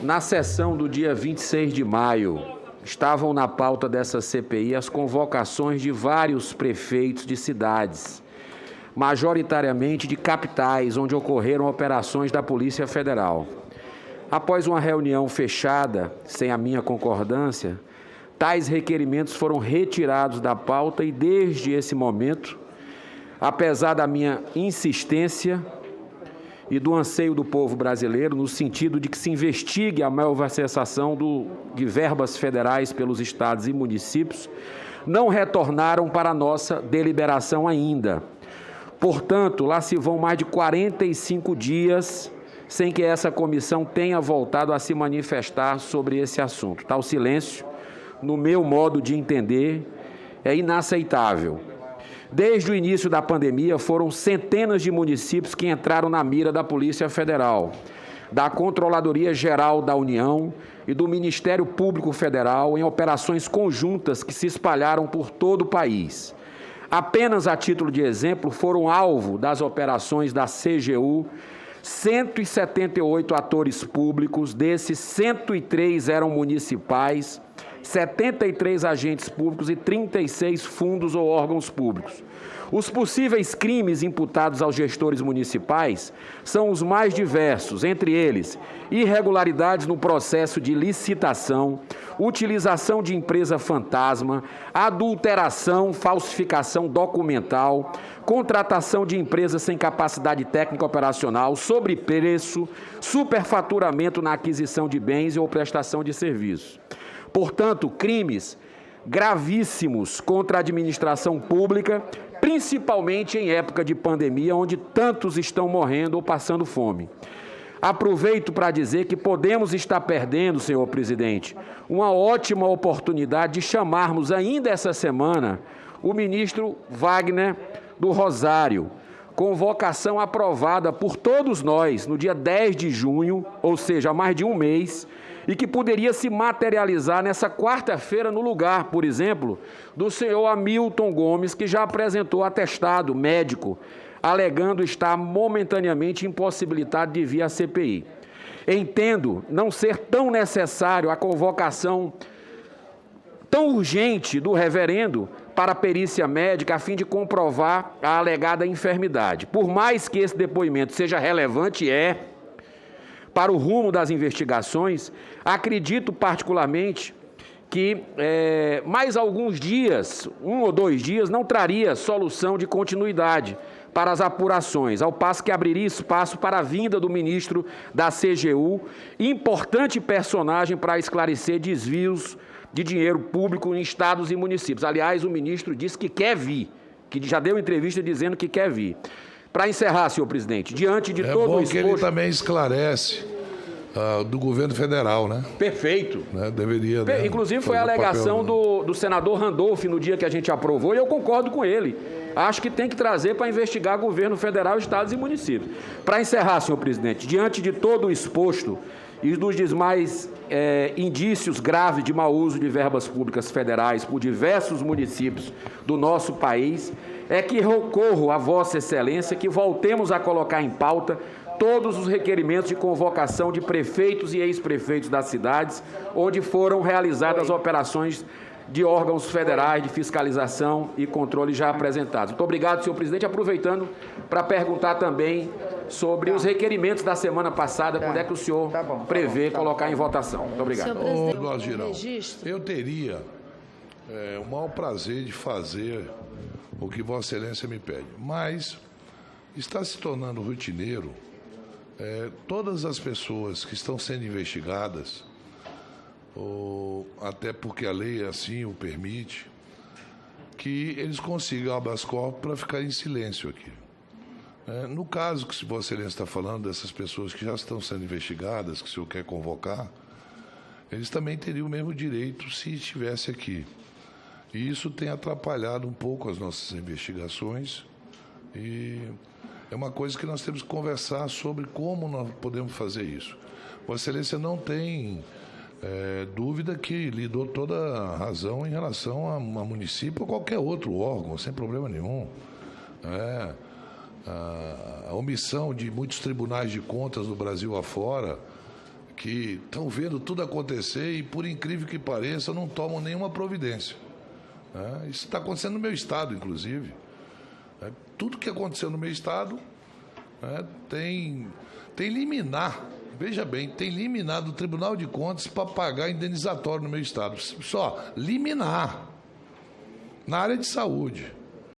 Na sessão do dia 26 de maio, estavam na pauta dessa CPI as convocações de vários prefeitos de cidades, majoritariamente de capitais, onde ocorreram operações da Polícia Federal. Após uma reunião fechada, sem a minha concordância, tais requerimentos foram retirados da pauta e, desde esse momento, apesar da minha insistência e do anseio do povo brasileiro, no sentido de que se investigue a malversação de verbas federais pelos estados e municípios, não retornaram para a nossa deliberação ainda. Portanto, lá se vão mais de 45 dias sem que essa comissão tenha voltado a se manifestar sobre esse assunto. Tal silêncio, no meu modo de entender, é inaceitável. Desde o início da pandemia, foram centenas de municípios que entraram na mira da Polícia Federal, da Controladoria Geral da União e do Ministério Público Federal em operações conjuntas que se espalharam por todo o país. Apenas a título de exemplo, foram alvo das operações da CGU 178 atores públicos, desses 103 eram municipais, 73 agentes públicos e 36 fundos ou órgãos públicos. Os possíveis crimes imputados aos gestores municipais são os mais diversos, entre eles irregularidades no processo de licitação, utilização de empresa fantasma, adulteração, falsificação documental, contratação de empresas sem capacidade técnica operacional, sobrepreço, superfaturamento na aquisição de bens ou prestação de serviços. Portanto, crimes gravíssimos contra a administração pública, principalmente em época de pandemia, onde tantos estão morrendo ou passando fome. Aproveito para dizer que podemos estar perdendo, senhor presidente, uma ótima oportunidade de chamarmos ainda essa semana o ministro Wagner do Rosário, convocação aprovada por todos nós no dia 10 de junho, ou seja, há mais de um mês, e que poderia se materializar nessa quarta-feira no lugar, por exemplo, do senhor Hamilton Gomes, que já apresentou atestado médico, alegando estar momentaneamente impossibilitado de vir à CPI. Entendo não ser tão necessário a convocação tão urgente do reverendo para a perícia médica a fim de comprovar a alegada enfermidade. Por mais que esse depoimento seja relevante, para o rumo das investigações, acredito particularmente que mais alguns dias, 1 ou 2 dias, não traria solução de continuidade para as apurações, ao passo que abriria espaço para a vinda do ministro da CGU, importante personagem para esclarecer desvios de dinheiro público em estados e municípios. Aliás, o ministro disse que quer vir, que já deu entrevista dizendo que quer vir. Para encerrar, senhor presidente, diante de todo o exposto... É bom que ele também esclarece do governo federal, né? Perfeito. Né? Deveria... Né, inclusive foi a alegação do senador Randolph no dia que a gente aprovou, e eu concordo com ele. Acho que tem que trazer para investigar governo federal, estados e municípios. Para encerrar, senhor presidente, diante de todo o exposto e dos demais indícios graves de mau uso de verbas públicas federais por diversos municípios do nosso país, é que recorro a Vossa Excelência que voltemos a colocar em pauta todos os requerimentos de convocação de prefeitos e ex-prefeitos das cidades, onde foram realizadas operações de órgãos federais de fiscalização e controle já apresentados. Muito obrigado, senhor presidente. Aproveitando para perguntar também sobre os requerimentos da semana passada, quando é que o senhor prevê colocar em votação. Muito obrigado. Eduardo Girão, eu teria o maior prazer de fazer o que Vossa Excelência me pede, mas está se tornando rotineiro todas as pessoas que estão sendo investigadas, até porque a lei assim o permite, que eles consigam habeas corpus para ficar em silêncio aqui. No caso que Vossa Excelência está falando dessas pessoas que já estão sendo investigadas, que o senhor quer convocar, eles também teriam o mesmo direito se estivesse aqui. E isso tem atrapalhado um pouco as nossas investigações e é uma coisa que nós temos que conversar sobre como nós podemos fazer isso. Vossa Excelência não tem dúvida que lhe dou toda a razão em relação a município ou qualquer outro órgão, sem problema nenhum. A omissão de muitos tribunais de contas do Brasil afora, que estão vendo tudo acontecer e, por incrível que pareça, não tomam nenhuma providência. Isso está acontecendo no meu estado, inclusive. Tudo que aconteceu no meu estado tem liminar, veja bem, tem liminar do Tribunal de Contas para pagar indenizatório no meu estado. Só liminar na área de saúde.